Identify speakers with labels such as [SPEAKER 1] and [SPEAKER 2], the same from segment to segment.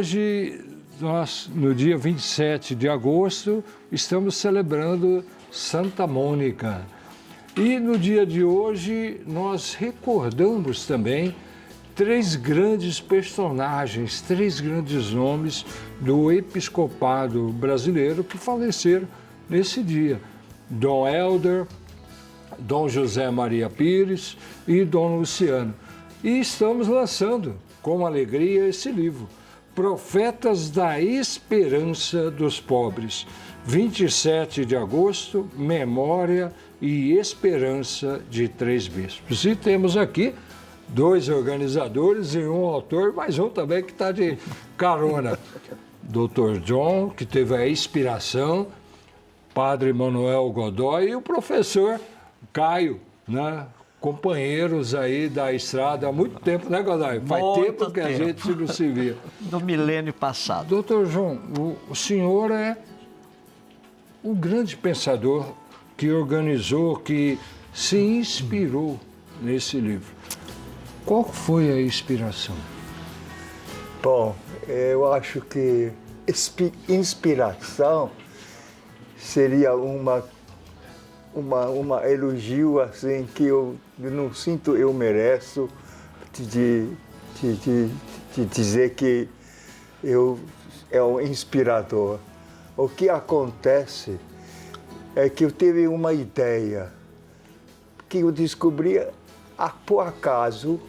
[SPEAKER 1] hoje, nós, no dia 27 de agosto, estamos celebrando Santa Mônica. E no dia de hoje, nós recordamos também três grandes personagens, três grandes nomes do episcopado brasileiro que faleceram nesse dia. Dom Helder, Dom José Maria Pires e Dom Luciano. E estamos lançando, com alegria, esse livro, Profetas da Esperança dos Pobres. 27 de agosto, Memória e Esperança de Três Bispos. E temos aqui dois organizadores e um autor, mas um também que está de carona. Dr. John, que teve a inspiração, Padre Manuel Godoy e o professor Caio, né? Companheiros aí da estrada há muito tempo, né, Godoy? Faz tempo que a gente não se via.
[SPEAKER 2] Do milênio passado.
[SPEAKER 1] Doutor João, o senhor é um grande pensador que organizou, que se inspirou nesse livro. Qual foi a inspiração?
[SPEAKER 3] Bom, eu acho que inspiração seria uma elogio assim que eu não sinto eu mereço de dizer que eu é um inspirador. O que acontece é que eu tive uma ideia que eu descobri por acaso,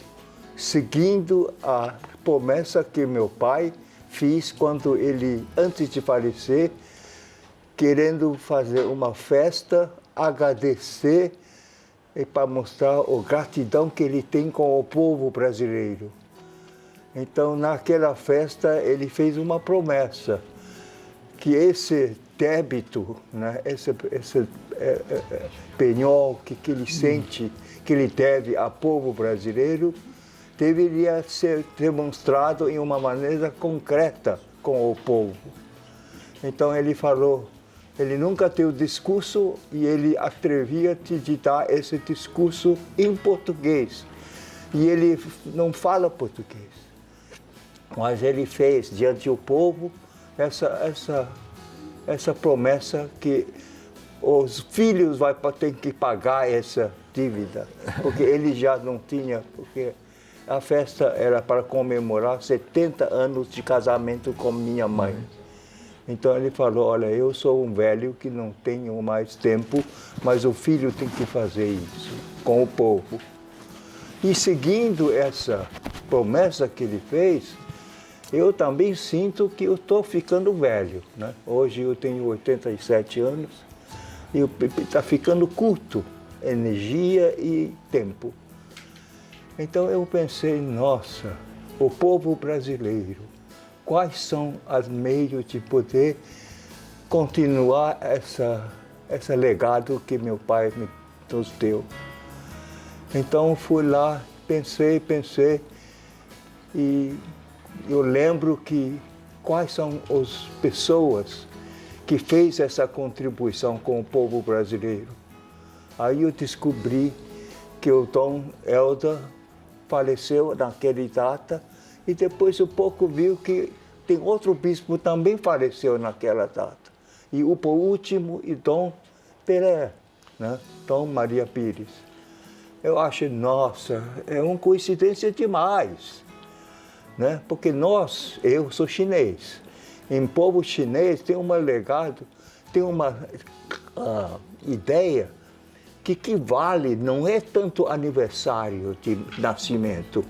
[SPEAKER 3] seguindo a promessa que meu pai fez quando ele, antes de falecer, querendo fazer uma festa, agradecer e para mostrar a gratidão que ele tem com o povo brasileiro. Então, naquela festa, ele fez uma promessa, que esse débito, né, esse penhor que ele sente, que ele deve ao povo brasileiro, deveria ser demonstrado em uma maneira concreta com o povo. Então ele falou, ele nunca teve discurso e ele atrevia de dar esse discurso em português. E ele não fala português, mas ele fez diante do povo essa promessa que os filhos vão ter que pagar essa dívida, porque ele já não tinha, porque a festa era para comemorar 70 anos de casamento com minha mãe. Então ele falou, olha, eu sou um velho que não tenho mais tempo, mas o filho tem que fazer isso com o povo. E seguindo essa promessa que ele fez, eu também sinto que eu estou ficando velho, né? Hoje eu tenho 87 anos e está ficando curto energia e tempo. Então eu pensei, nossa, o povo brasileiro, quais são os meios de poder continuar esse legado que meu pai nos deu? Então fui lá, pensei e eu lembro que quais são as pessoas que fez essa contribuição com o povo brasileiro. Aí eu descobri que o Dom Helder faleceu naquela data e depois um pouco viu que tem outro bispo que também faleceu naquela data. E o por último, e Dom Pelé, né? Dom Maria Pires. Eu acho, nossa, é uma coincidência demais, né? Porque eu sou chinês. Em povo chinês tem um legado, tem uma ideia que vale, não é tanto aniversário de nascimento,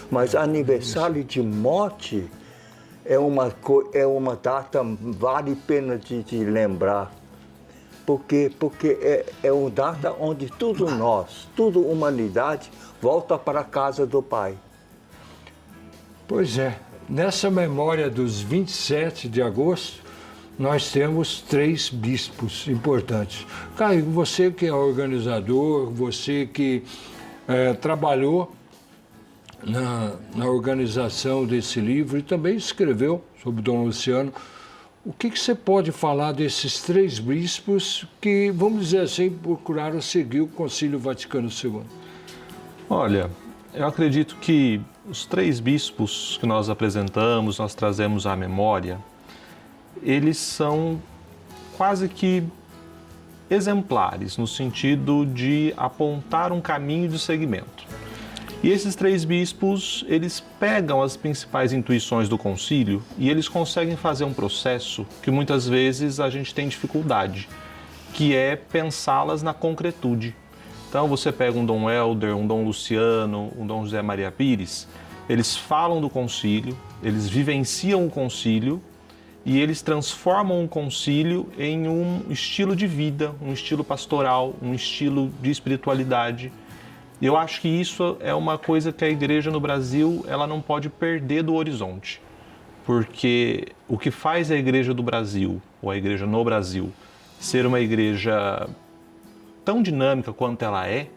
[SPEAKER 3] mas aniversário de morte é uma data vale a pena de lembrar. Porque é uma data onde toda a humanidade volta para a casa do Pai.
[SPEAKER 1] Pois é, nessa memória dos 27 de agosto, nós temos três bispos importantes. Caio, você que é organizador, você que trabalhou na organização desse livro e também escreveu sobre Dom Luciano, o que você pode falar desses três bispos que, vamos dizer assim, procuraram seguir o Concílio Vaticano II?
[SPEAKER 4] Olha, eu acredito que os 3 bispos que nós apresentamos, nós trazemos à memória, eles são quase que exemplares, no sentido de apontar um caminho de seguimento. E esses 3 bispos, eles pegam as principais intuições do concílio e eles conseguem fazer um processo que muitas vezes a gente tem dificuldade, que é pensá-las na concretude. Então você pega um Dom Helder, um Dom Luciano, um Dom José Maria Pires, eles falam do concílio, eles vivenciam o concílio e eles transformam o concílio em um estilo de vida, um estilo pastoral, um estilo de espiritualidade. E eu acho que isso é uma coisa que a igreja no Brasil ela não pode perder do horizonte, porque o que faz a igreja do Brasil, ou a igreja no Brasil, ser uma igreja tão dinâmica quanto ela é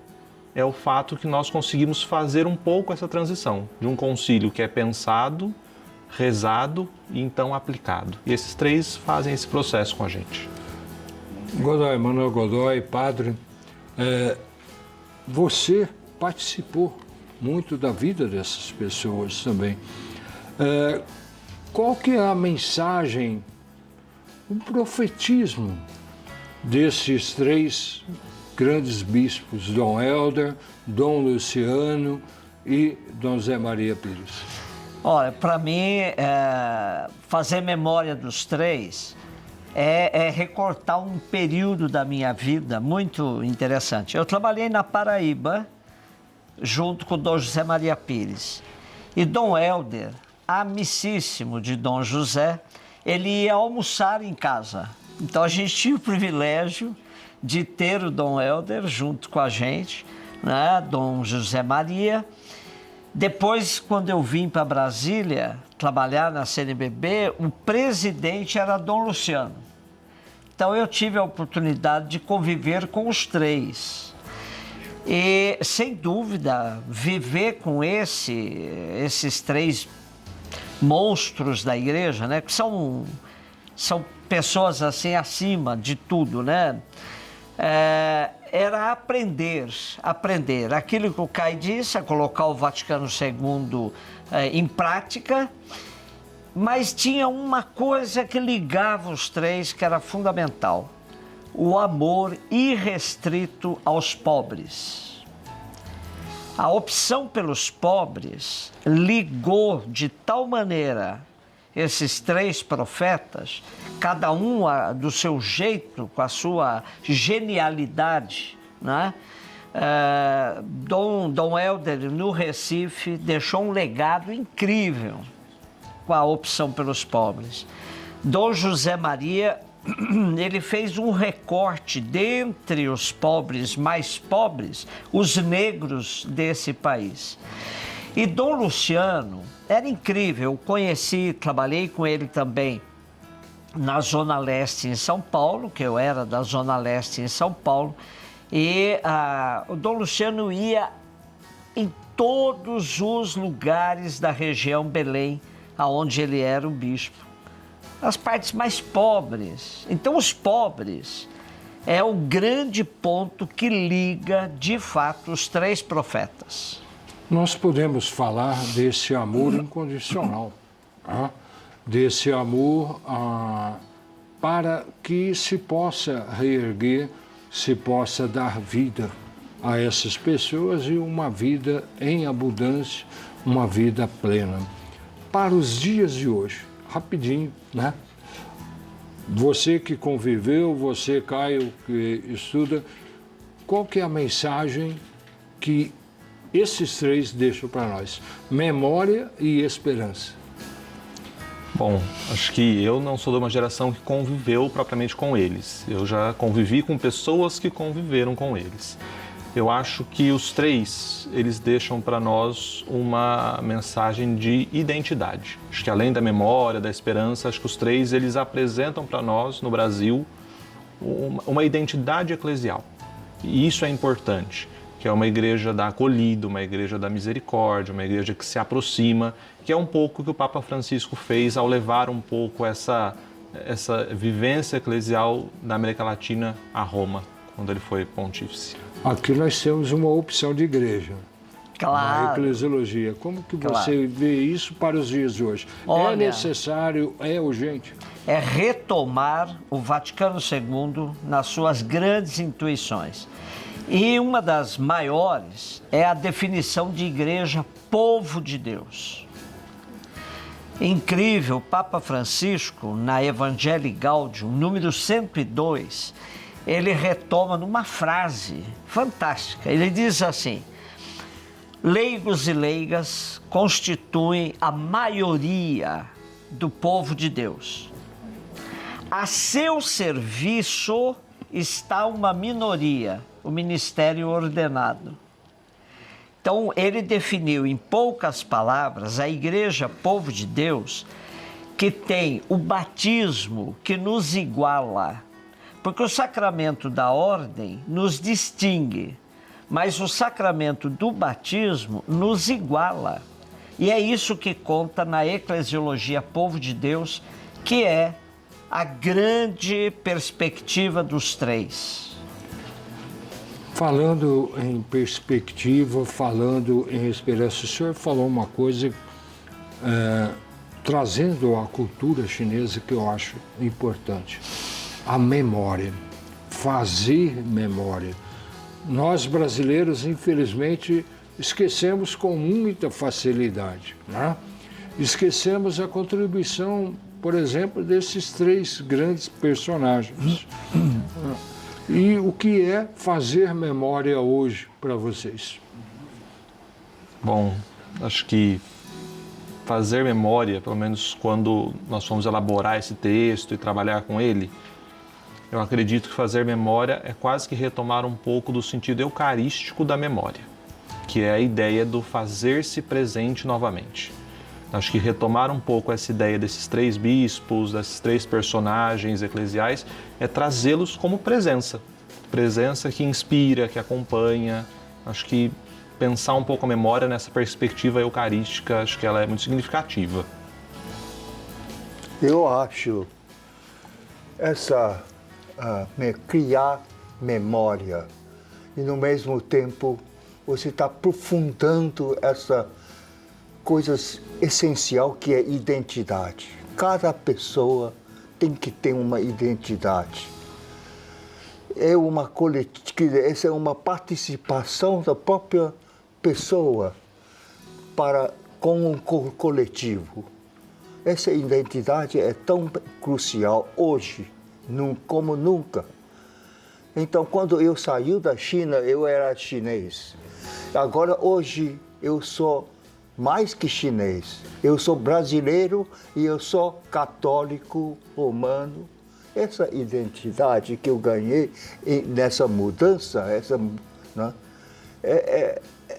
[SPEAKER 4] o fato que nós conseguimos fazer um pouco essa transição de um concílio que é pensado, rezado e então aplicado. E esses 3 fazem esse processo com a gente.
[SPEAKER 1] Godoy, Manuel Godoy, padre, você participou muito da vida dessas pessoas também. Qual que é a mensagem, o profetismo desses 3 grandes bispos, Dom Helder, Dom Luciano e Dom Zé Maria Pires?
[SPEAKER 2] Olha, para mim, fazer memória dos 3 é recortar um período da minha vida muito interessante. Eu trabalhei na Paraíba, junto com Dom José Maria Pires. E Dom Helder, amicíssimo de Dom José, ele ia almoçar em casa. Então a gente tinha o privilégio de ter o Dom Helder junto com a gente, né? Dom José Maria. Depois, quando eu vim para Brasília trabalhar na CNBB, o presidente era Dom Luciano. Então eu tive a oportunidade de conviver com os 3. E, sem dúvida, viver com esses 3 monstros da igreja, né? Que são pessoas assim acima de tudo, né? Era aprender. Aquilo que o Caio disse, é colocar o Vaticano II em prática, mas tinha uma coisa que ligava os 3 que era fundamental: o amor irrestrito aos pobres. A opção pelos pobres ligou de tal maneira esses 3 profetas, cada um do seu jeito, com a sua genialidade, né? Dom Helder, no Recife, deixou um legado incrível com a opção pelos pobres. Dom José Maria, ele fez um recorte dentre os pobres mais pobres, os negros desse país. E Dom Luciano era incrível, eu conheci, trabalhei com ele também na Zona Leste em São Paulo, que eu era da Zona Leste em São Paulo, e o Dom Luciano ia em todos os lugares da região Belém, aonde ele era o bispo, as partes mais pobres. Então os pobres é o grande ponto que liga, de fato, os 3 profetas.
[SPEAKER 1] Nós podemos falar desse amor incondicional, tá? Desse amor para que se possa reerguer, se possa dar vida a essas pessoas e uma vida em abundância, uma vida plena. Para os dias de hoje, rapidinho, né? Você que conviveu, você, Caio, que estuda, qual que é a mensagem que esses 3 deixam para nós? Memória e esperança.
[SPEAKER 4] Bom, acho que eu não sou de uma geração que conviveu propriamente com eles. Eu já convivi com pessoas que conviveram com eles. Eu acho que os 3, eles deixam para nós uma mensagem de identidade. Acho que além da memória, da esperança, acho que os 3, eles apresentam para nós, no Brasil, uma identidade eclesial. E isso é importante, que é uma igreja da acolhida, uma igreja da misericórdia, uma igreja que se aproxima, que é um pouco o que o Papa Francisco fez ao levar um pouco essa vivência eclesial da América Latina a Roma, quando ele foi pontífice.
[SPEAKER 1] Aqui nós temos uma opção de igreja.
[SPEAKER 2] Claro.
[SPEAKER 1] na eclesiologia. Como que
[SPEAKER 2] Claro.
[SPEAKER 1] você vê isso para os dias de hoje?
[SPEAKER 2] Olha,
[SPEAKER 1] é necessário, é urgente?
[SPEAKER 2] É retomar o Vaticano II nas suas grandes intuições. E uma das maiores é a definição de igreja povo de Deus. Incrível, o Papa Francisco, na Evangelii Gaudium, número 102, ele retoma numa frase fantástica. Ele diz assim: leigos e leigas constituem a maioria do povo de Deus. A seu serviço está uma minoria, o ministério ordenado. Então, ele definiu em poucas palavras a igreja, povo de Deus, que tem o batismo que nos iguala. Porque o sacramento da ordem nos distingue, mas o sacramento do batismo nos iguala. E é isso que conta na eclesiologia povo de Deus, que é a grande perspectiva dos três.
[SPEAKER 1] Falando em perspectiva, falando em esperança, o senhor falou uma coisa, trazendo a cultura chinesa, que eu acho importante. A memória, fazer memória. Nós brasileiros, infelizmente, esquecemos com muita facilidade, né? Esquecemos a contribuição, por exemplo, desses três grandes personagens. E o que é fazer memória hoje para vocês?
[SPEAKER 4] Bom, acho que fazer memória, pelo menos quando nós fomos elaborar esse texto e trabalhar com ele, eu acredito que fazer memória é quase que retomar um pouco do sentido eucarístico da memória, que é a ideia do fazer-se presente novamente. Acho que retomar um pouco essa ideia desses três bispos, desses três personagens eclesiais, é trazê-los como presença. Presença que inspira, que acompanha. Acho que pensar um pouco a memória nessa perspectiva eucarística, acho que ela é muito significativa.
[SPEAKER 3] Eu acho criar memória e, no mesmo tempo, você está aprofundando essa coisa essencial que é identidade. Cada pessoa tem que ter uma identidade. Essa é uma participação da própria pessoa com um coletivo. Essa identidade é tão crucial hoje como nunca. Então, quando eu saí da China, eu era chinês. Agora, hoje, eu sou mais que chinês. Eu sou brasileiro e eu sou católico romano. Essa identidade que eu ganhei nessa mudança, né,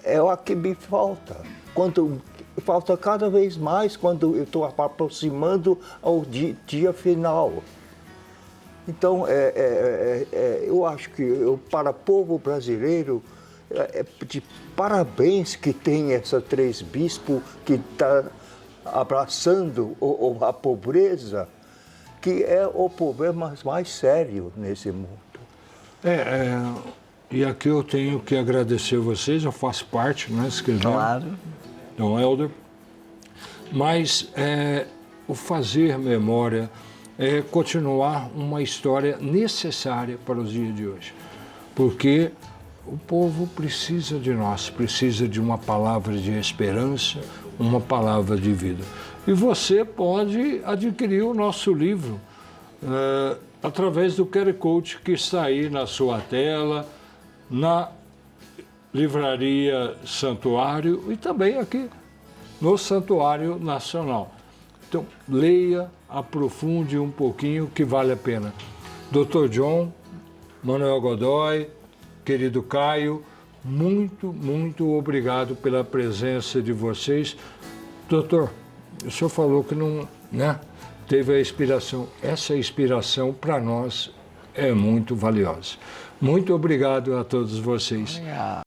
[SPEAKER 3] é o que me falta. Falta cada vez mais quando eu estou aproximando ao dia final. Então, eu acho que para o povo brasileiro, de parabéns que tem esses três bispos que estão abraçando a pobreza, que é o problema mais sério nesse mundo.
[SPEAKER 1] E aqui eu tenho que agradecer vocês, eu faço parte, né, escrevendo,
[SPEAKER 2] Claro.
[SPEAKER 1] do Elder, mas o fazer memória é continuar uma história necessária para os dias de hoje, porque o povo precisa de nós, precisa de uma palavra de esperança, uma palavra de vida. E você pode adquirir o nosso livro através do QR Code que está aí na sua tela, na Livraria Santuário e também aqui no Santuário Nacional. Então, leia, aprofunde um pouquinho, que vale a pena. Dr. John, Manuel Godoy, querido Caio, muito, muito obrigado pela presença de vocês. Doutor, o senhor falou que não, né, teve a inspiração. Essa inspiração, para nós, é muito valiosa. Muito obrigado a todos vocês.
[SPEAKER 2] Obrigado.